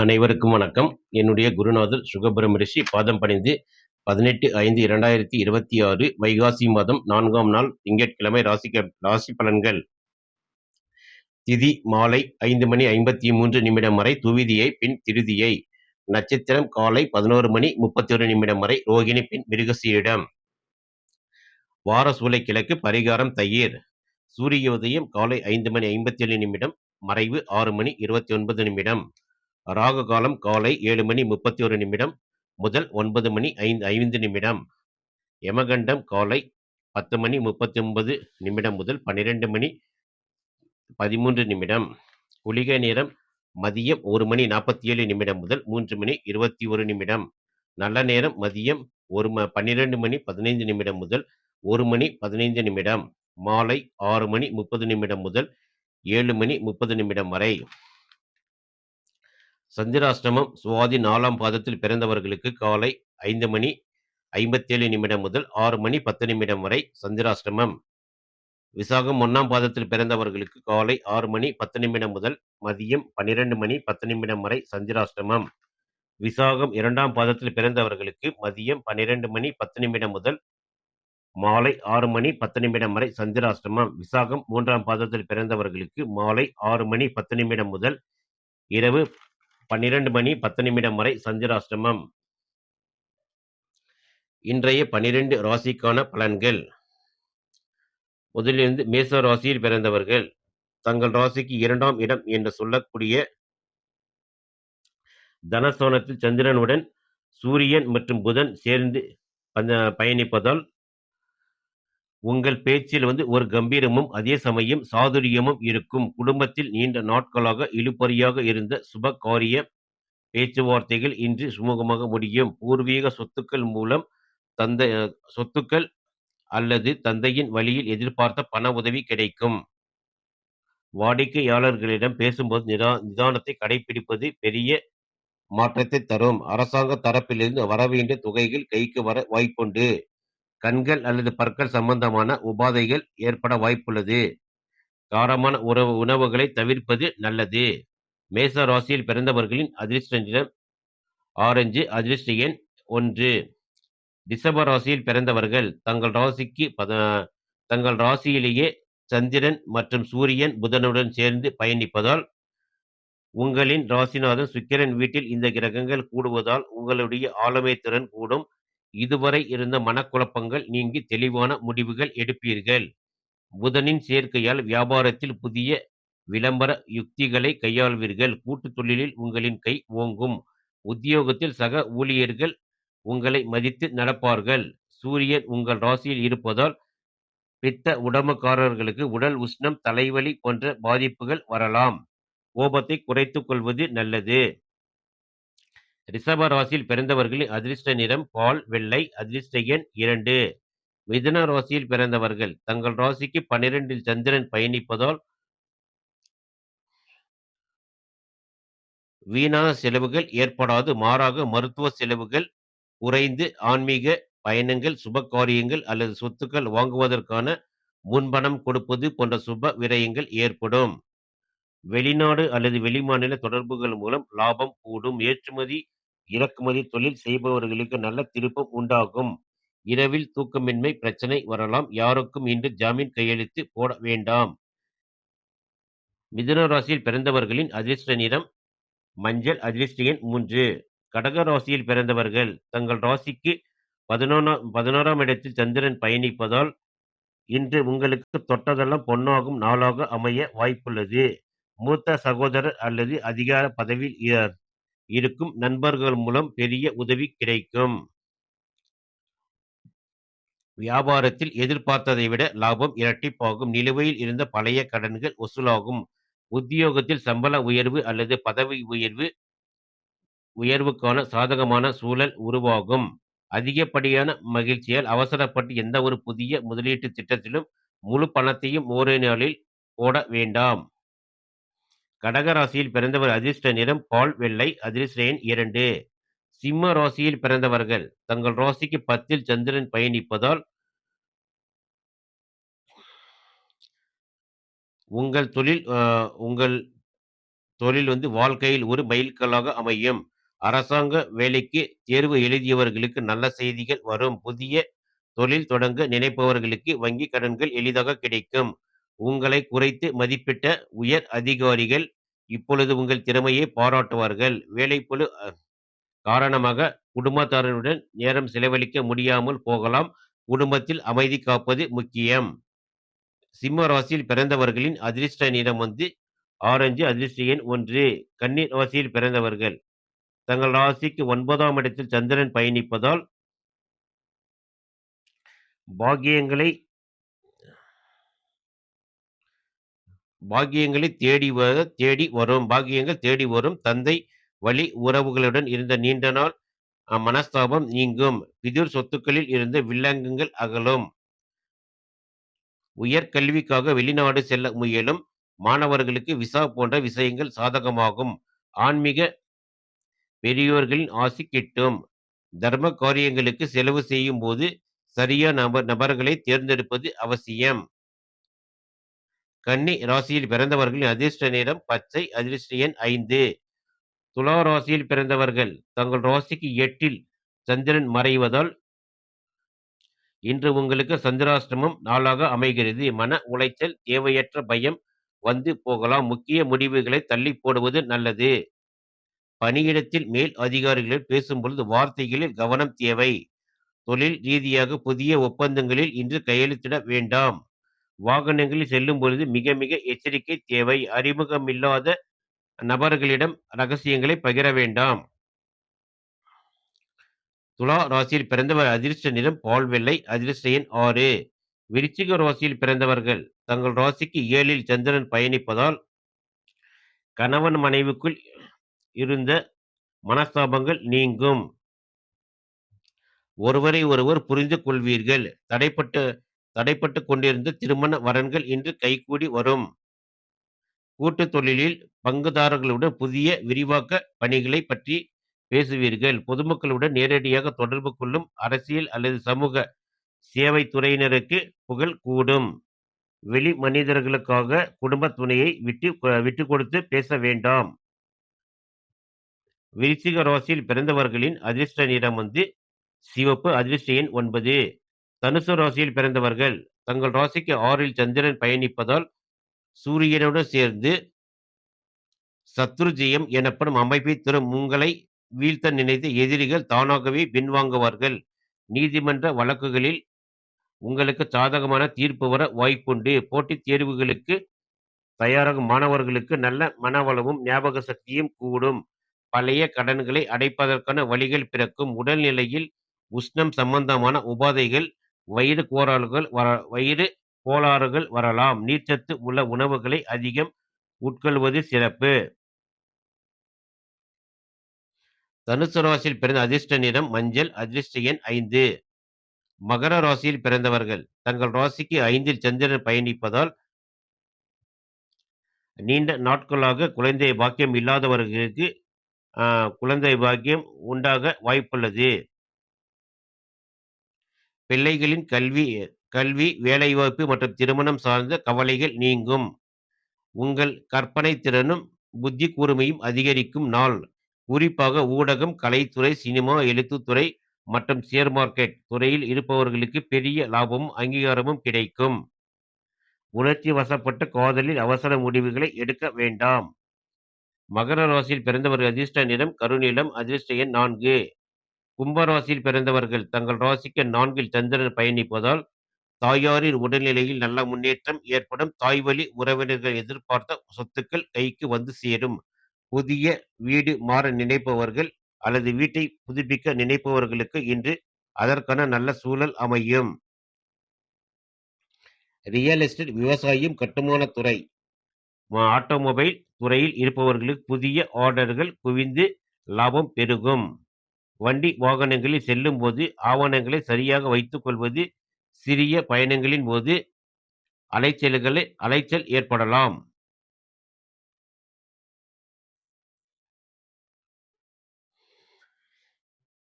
அனைவருக்கும் வணக்கம். என்னுடைய குருநாதர் சுகபிரம ரிஷி பாதம் பணிந்து 18/5/2026 வைகாசி மாதம் 4ஆம் நாள் திங்கட்கிழமை ராசி பலன்கள். திதி மாலை 5:53 வரை துவிதியை, பின் திருதியை. நட்சத்திரம் காலை 11:31 வரை ரோகிணி, பின் மிருகசீரிடம். வார சூலை கிழக்கு, பரிகாரம் தயிர். சூரிய உதயம் காலை 5:57 மறைவு 6:29. ராகு காலம் காலை 7:31 முதல் 9:05 யமகண்டம் காலை 10:39 முதல் 12:13. குளிகை நேரம் மதியம் 1:47 முதல் 3:21. நல்ல நேரம் மதியம் 12:15 முதல் 1:15. மாலை 6:30 முதல் 7:30 வரை. சந்திராஷ்டமம் சுவாதி 4ஆம் பாதத்தில் பிறந்தவர்களுக்கு காலை 5:57 முதல் 6:10 வரை சந்திராஷ்டமம். விசாகம் 1ஆம் பாதத்தில் பிறந்தவர்களுக்கு காலை 6:10 முதல் மதியம் 12:10 வரை சந்திராஷ்டமம். விசாகம் 2ஆம் பாதத்தில் பிறந்தவர்களுக்கு மதியம் 12:10 முதல் மாலை 6:10 வரை சந்திராஷ்டமம். விசாகம் 3ஆம் பாதத்தில் பிறந்தவர்களுக்கு மாலை 6:10 முதல் இரவு 12:10 வரை சந்திராஷ்டமம். இன்றைய 12 ராசிக்கான பலன்கள். முதலிருந்து மேச ராசியில் பிறந்தவர்கள் தங்கள் ராசிக்கு 2ஆம் இடம் என்று சொல்லக்கூடிய தனஸ்தானத்தில் சந்திரனுடன் சூரியன் மற்றும் புதன் சேர்ந்து பயணிப்பதால் உங்கள் பேச்சில் ஒரு கம்பீரமும் அதே சமயம் சாதுரியமும் இருக்கும். குடும்பத்தில் நீண்ட நாட்களாக இழுபறியாக இருந்த சுப காரிய பேச்சுவார்த்தைகள் இன்று சுமூகமாக முடியும். பூர்வீக சொத்துக்கள் மூலம் சொத்துக்கள் அல்லது தந்தையின் வழியில் எதிர்பார்த்த பண உதவி கிடைக்கும். வாடிக்கையாளர்களிடம் பேசும்போது நிதானத்தை கடைபிடிப்பது பெரிய மாற்றத்தை தரும். அரசாங்க தரப்பிலிருந்து வரவேண்டிய தொகைகள் கைக்கு வர வாய்ப்புண்டு. கண்கள் அல்லது பற்கள் சம்பந்தமான உபாதைகள் ஏற்பட வாய்ப்புள்ளது. காரமான உணவுகளை தவிர்ப்பது நல்லது. மேச ராசியில் பிறந்தவர்களின் அதிர்ஷ்ட நிறம் ஆரஞ்சு, அதிர்ஷ்ட எண் 1. ரிஷப ராசியில் பிறந்தவர்கள் தங்கள் ராசியிலேயே சந்திரன் மற்றும் சூரியன் புதனுடன் சேர்ந்து பயணிப்பதால் உங்களின் ராசிநாதன் சுக்கிரன் வீட்டில் இந்த கிரகங்கள் கூடுவதால் உங்களுடைய ஆளுமை திறன் கூடும். இதுவரை இருந்த மனக்குழப்பங்கள் நீங்கி தெளிவான முடிவுகள் எடுப்பீர்கள். புதனின் சேர்க்கையால் வியாபாரத்தில் புதிய விளம்பர யுக்திகளை கையாள்வீர்கள். கூட்டு தொழிலில் உங்களின் கை ஓங்கும். உத்தியோகத்தில் சக ஊழியர்கள் உங்களை மதித்து நடப்பார்கள். சூரியன் உங்கள் ராசியில் இருப்பதால் பித்த உடம்புக்காரர்களுக்கு உடல் உஷ்ணம், தலைவலி போன்ற பாதிப்புகள் வரலாம். கோபத்தை குறைத்துக் கொள்வது நல்லது. ரிஷப ராசியில் பிறந்தவர்களின் அதிர்ஷ்ட நிறம் பால் வெள்ளை, அதிர்ஷ்ட எண் 2. மிதுன ராசியில் பிறந்தவர்கள் தங்கள் ராசிக்கு 12இல் சந்திரன் பயணிப்பதால் வீணான செலவுகள் ஏற்படாது. மாறாக மருத்துவ செலவுகள் குறைந்து ஆன்மீக பயணங்கள், சுப காரியங்கள் அல்லது சொத்துக்கள் வாங்குவதற்கான முன்பணம் கொடுப்பது போன்ற சுப விரயங்கள் ஏற்படும். வெளிநாடு அல்லது வெளிமாநில தொடர்புகள் மூலம் லாபம் கூடும். ஏற்றுமதி இறக்குமதி தொழில் செய்பவர்களுக்கு நல்ல திருப்பம் உண்டாகும். இரவில் தூக்கமின்மை பிரச்சனை வரலாம். யாருக்கும் இன்று ஜாமீன் கையெழுத்து போட வேண்டாம். மிதுன ராசியில் பிறந்தவர்களின் அதிர்ஷ்ட நிறம் மஞ்சள், அதிர்ஷ்ட எண் 3. கடக ராசியில் பிறந்தவர்கள் தங்கள் ராசிக்கு 11ஆம் இடத்தில் சந்திரன் பயணிப்பதால் இன்று உங்களுக்கு தொட்டதெல்லாம் பொன்னாகும் நாளாக அமைய வாய்ப்புள்ளது. மூத்த சகோதரர் அல்லது அதிகார பதவியில் இருக்கும் நண்பர்கள் மூலம் பெரிய உதவி கிடைக்கும். வியாபாரத்தில் எதிர்பார்த்ததை விட லாபம் இரட்டிப்பாகும். நிலுவையில் இருந்த பழைய கடன்கள் வசூலாகும். உத்தியோகத்தில் சம்பள உயர்வு அல்லது பதவி உயர்வுக்கான சாதகமான சூழல் உருவாகும். அதிகப்படியான மகிழ்ச்சியால் அவசரப்பட்டு எந்த ஒரு புதிய முதலீட்டு திட்டத்திலும் முழு பணத்தையும் ஒரே நாளில் போட வேண்டாம். கடக ராசியில் பிறந்தவர் அதிர்ஷ்ட நிறம் பால் வெள்ளை, அதிர்ஷ்ட எண் 2. சிம்ம ராசியில் பிறந்தவர்கள் தங்கள் ராசிக்கு 10இல் சந்திரன் பயணிப்பதால் உங்கள் தொழில் வாழ்க்கையில் ஒரு மைல்கல்லாக அமையும். அரசாங்க வேலைக்கு தேர்வு எழுதியவர்களுக்கு நல்ல செய்திகள் வரும். புதிய தொழில் தொடங்க நினைப்பவர்களுக்கு வங்கி கடன்கள் எளிதாக கிடைக்கும். உங்களை குறைத்து மதிப்பிட்ட உயர் அதிகாரிகள் இப்பொழுது உங்கள் திறமையை பாராட்டுவார்கள். வேலைப்பளு காரணமாக குடும்பத்தாருடன் நேரம் செலவழிக்க முடியாமல் போகலாம். குடும்பத்தில் அமைதி காப்பது முக்கியம். சிம்ம ராசியில் பிறந்தவர்களின் அதிர்ஷ்ட நிறம் ஆரஞ்சு. அதிர்ஷ்ட எண் 1. கன்னி ராசியில் பிறந்தவர்கள் தங்கள் ராசிக்கு 9ஆம் இடத்தில் சந்திரன் பயணிப்பதால் பாக்கியங்களை பாக்கியங்களை பாக்கியங்கள் தேடி வரும். தந்தை வழி உறவுகளுடன் இருந்த நீண்ட நாள் மனஸ்தாபம் நீங்கும். பிதுர் சொத்துக்களில் இருந்த வில்லங்கங்கள் அகலும். உயர்கல்விக்காக வெளிநாடு செல்ல முயலும் மாணவர்களுக்கு விசா போன்ற விஷயங்கள் சாதகமாகும். ஆன்மீக பெரியோர்களின் ஆசி கிட்டும். தர்ம காரியங்களுக்கு செலவு செய்யும் போது சரியான நபர்களை தேர்ந்தெடுப்பது அவசியம். கன்னி ராசியில் பிறந்தவர்களின் அதிர்ஷ்ட நிறம் பச்சை. அதிர்ஷ்ட எண் 5. துலா ராசியில் பிறந்தவர்கள் தங்கள் ராசிக்கு 8இல் சந்திரன் மறைவதால் இன்று உங்களுக்கு சந்திராஷ்டமம் நாளாக அமைகிறது. மன உளைச்சல், தேவையற்ற பயம் வந்து போகலாம். முக்கிய முடிவுகளை தள்ளி போடுவது நல்லது. பணியிடத்தில் மேல் அதிகாரிகளுடன் பேசும்பொழுது வார்த்தைகளில் கவனம் தேவை. தொழில் ரீதியாக புதிய ஒப்பந்தங்களில் இன்று கையெழுத்திட வேண்டாம். வாகனங்களில் செல்லும் பொழுது மிக மிக எச்சரிக்கை தேவை. அறிமுகமில்லாத நபர்களிடம் ரகசியங்களை பகிர வேண்டாம். துலா ராசியில் பிறந்தவர் அதிர்ஷ்ட நிறம் பால் வெள்ளை. அதிர்ஷ்ட எண் 6. விருச்சிக ராசியில் பிறந்தவர்கள் தங்கள் ராசிக்கு 7இல் சந்திரன் பயணிப்பதால் கணவன் மனைவிக்குள் இருந்த மனஸ்தாபங்கள் நீங்கும். ஒருவரை ஒருவர் புரிந்து கொள்வீர்கள். தடைப்பட்டு கொண்டிருந்த திருமண வரன்கள் இன்று கைகூடி வரும். கூட்டு தொழிலில் பங்குதாரர்களுடன் புதிய விரிவாக்க பணிகளை பற்றி பேசுவீர்கள். பொதுமக்களுடன் நேரடியாக தொடர்பு கொள்ளும் அரசியல் அல்லது சமூக சேவை துறையினருக்கு புகழ் கூடும். வெளி மனிதர்களுக்காக குடும்ப துணையை விட்டு கொடுத்து பேச வேண்டாம். விருச்சிக ராசியில் பிறந்தவர்களின் அதிர்ஷ்ட நிறம் சிவப்பு. அதிர்ஷ்ட எண் 9. தனுசு ராசியில் பிறந்தவர்கள் தங்கள் ராசிக்கு 6இல் சந்திரன் பயணிப்பதால் சூரியனுடன் சேர்ந்து சத்ருஜயம் எனப்படும் அமைப்பை தரும். உங்களை வீழ்த்த நினைத்த எதிரிகள் தானாகவே பின்வாங்குவார்கள். நீதிமன்ற வழக்குகளில் உங்களுக்கு சாதகமான தீர்ப்பு வர வாய்ப்புண்டு. போட்டித் தேர்வுகளுக்கு தயாராகும் மாணவர்களுக்கு நல்ல மனவளமும் ஞாபக சக்தியும் கூடும். பழைய கடன்களை அடைப்பதற்கான வழிகள் பிறக்கும். உடல்நிலையில் உஷ்ணம் சம்பந்தமான உபாதைகள், வயிறு கோளாறுகள் வரலாம். நீர்ச்சத்து உள்ள உணவுகளை அதிகம் உட்கொள்வது சிறப்பு. தனுசு ராசியில் பிறந்த அதிர்ஷ்ட நிறம் மஞ்சள். அதிர்ஷ்ட எண் 5. மகர ராசியில் பிறந்தவர்கள் தங்கள் ராசிக்கு 5இல் சந்திரன் பயணிப்பதால் நீண்ட நாட்களாக குழந்தை பாக்கியம் இல்லாதவர்களுக்கு குழந்தை பாக்கியம் உண்டாக வாய்ப்புள்ளது. பிள்ளைகளின் கல்வி, வேலைவாய்ப்பு மற்றும் திருமணம் சார்ந்த கவலைகள் நீங்கும். உங்கள் கற்பனை திறனும் புத்தி கூர்மையும் அதிகரிக்கும் நாள். குறிப்பாக ஊடகம், கலைத்துறை, சினிமா, எழுத்துத்துறை மற்றும் ஷேர் மார்க்கெட் துறையில் இருப்பவர்களுக்கு பெரிய லாபமும் அங்கீகாரமும் கிடைக்கும். உணர்ச்சி வசப்பட்ட காதலில் அவசர முடிவுகளை எடுக்க வேண்டாம். மகர ராசியில் பிறந்தவர்கள் அதிர்ஷ்ட நிறம் கருநீலம். அதிர்ஷ்ட எண் 4. கும்பராசியில் பிறந்தவர்கள் தங்கள் ராசிக்கு 4இல் சந்திரன் பயணிப்பதால் தாயாரின் உடல்நிலையில் நல்ல முன்னேற்றம் ஏற்படும். தாய்வழி உறவினர்கள் எதிர்பார்த்த சொத்துக்கள் கைக்கு வந்து சேரும். புதிய வீடு மாற நினைப்பவர்கள் அல்லது வீட்டை புதுப்பிக்க நினைப்பவர்களுக்கு இன்று அதற்கான நல்ல சூழல் அமையும். ரியல் எஸ்டேட், விவசாயம், கட்டுமான துறை, ஆட்டோமொபைல் துறையில் இருப்பவர்களுக்கு புதிய ஆர்டர்கள் குவிந்து லாபம் பெருகும். வண்டி வாகனங்களில் செல்லும் போது ஆவணங்களை சரியாக வைத்துக் கொள்வது. சிறிய பயணங்களின் போது அலைச்சல் ஏற்படலாம்.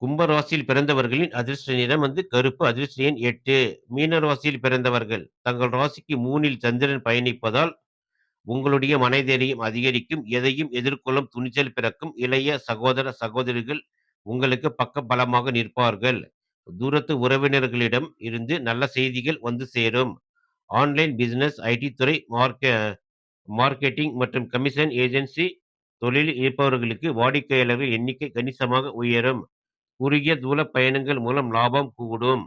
கும்பராசியில் பிறந்தவர்களின் அதிர்ஷ்ட நிறம் கருப்பு. அதிர்ஷ்ட எண் 8. மீன ராசியில் பிறந்தவர்கள் தங்கள் ராசிக்கு 3இல் சந்திரன் பயணிப்பதால் உங்களுடைய மனதைரியம் அதிகரிக்கும். எதையும் எதிர்கொள்ளும் துணிச்சல் பிறக்கும். இளைய சகோதர, சகோதரிகள் உங்களுக்கு பக்கபலமாக நிற்பார்கள். தூரத்து உறவினர்களிடம் இருந்து நல்ல செய்திகள் வந்து சேரும். ஆன்லைன் பிசினஸ், ஐடி துறை, மார்க்கெட்டிங் மற்றும் கமிஷன் ஏஜென்சி தொழிலில் இருப்பவர்களுக்கு வாடிக்கையாளர்கள் எண்ணிக்கை கணிசமாக உயரும். குறுகிய தூர பயணங்கள் மூலம் லாபம் கூடும்.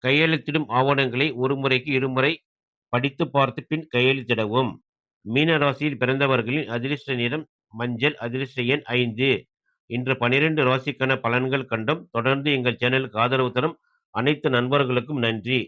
கையெழுத்திடும் ஆவணங்களை ஒரு முறைக்கு இருமுறை படித்து பார்த்து பின் கையெழுத்திடவும். மீன ராசியில் பிறந்தவர்களின் அதிர்ஷ்ட நிறம் மஞ்சள். அதிர்ஷ்ட எண் 5. இன்று 12 ராசிக்கான பலன்கள் கண்டோம். தொடர்ந்து எங்கள் சேனலுக்கு ஆதரவு தரும் அனைத்து நண்பர்களுக்கும் நன்றி.